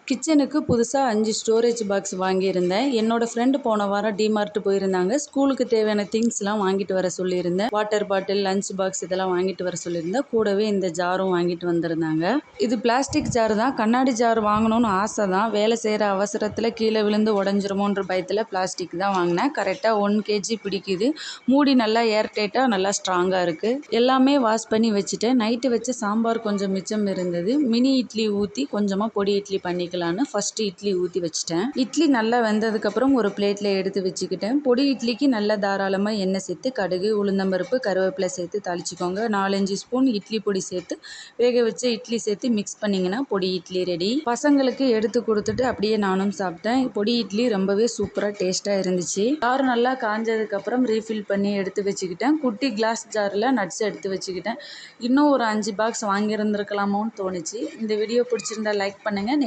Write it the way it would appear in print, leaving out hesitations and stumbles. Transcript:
கிச்சனுக்கு புதுசாக 5 storage box வாங்கியிருந்தேன். என்னோட ஃப்ரெண்டு போன வாரம் டிமார்ட் போயிருந்தாங்க. ஸ்கூலுக்கு தேவையான திங்ஸ்லாம் வாங்கிட்டு வர சொல்லியிருந்தேன். வாட்டர் பாட்டில், லஞ்ச் பாக்ஸ் இதெல்லாம் வாங்கிட்டு வர சொல்லியிருந்தேன். கூடவே இந்த ஜாரும் வாங்கிட்டு வந்திருந்தாங்க. இது பிளாஸ்டிக் ஜார் தான். கண்ணாடி ஜார் வாங்கணும்னு ஆசை தான். வேலை செய்கிற அவசரத்தில் கீழே விழுந்து உடஞ்சிருமோன்ற பயத்தில் பிளாஸ்டிக் தான் வாங்கினேன். கரெக்டாக 1 kg பிடிக்குது. மூடி நல்லா ஏர்டைட்டாக நல்லா ஸ்ட்ராங்காக இருக்குது. எல்லாமே வாஷ் பண்ணி வச்சுட்டேன். நைட்டு வச்ச சாம்பார் கொஞ்சம் மிச்சம் இருந்தது. மினி இட்லி ஊற்றி கொஞ்சமாக பொடி இட்லி பண்ணிக்கலாம். ஃபர்ஸ்ட் இட்லி ஊற்றி வச்சிட்டேன். இட்லி நல்லா வெந்ததுக்கப்புறம் ஒரு பிளேட்டில் எடுத்து வச்சுக்கிட்டேன். பொடி இட்லிக்கு நல்லா தாராளமாக எண்ணெய் சேர்த்து கடுகு, உளுந்தம்பருப்பு, கருவேப்பிலை சேர்த்து தாளிச்சிக்கோங்க. 4-5 ஸ்பூன் இட்லி பொடி சேர்த்து வேக வச்ச இட்லி சேர்த்து மிக்ஸ் பண்ணிங்கன்னா பொடி இட்லி ரெடி. பசங்களுக்கு எடுத்து கொடுத்துட்டு அப்படியே நானும் சாப்பிட்டேன். பொடி இட்லி ரொம்பவே சூப்பராக டேஸ்ட்டாக இருந்துச்சு. ஜார் நல்லா காஞ்சதுக்கப்புறம் ரீஃபில் பண்ணி எடுத்து வச்சுக்கிட்டேன். குட்டி கிளாஸ் ஜாரில் நட்ஸ் எடுத்து வச்சுக்கிட்டேன். இன்னும் ஒரு 5 பாக்ஸ் வாங்கியிருந்துருக்கலாமோன்னு தோணுச்சு. இந்த வீடியோ பிடிச்சிருந்தா லைக் பண்ணுங்கள்.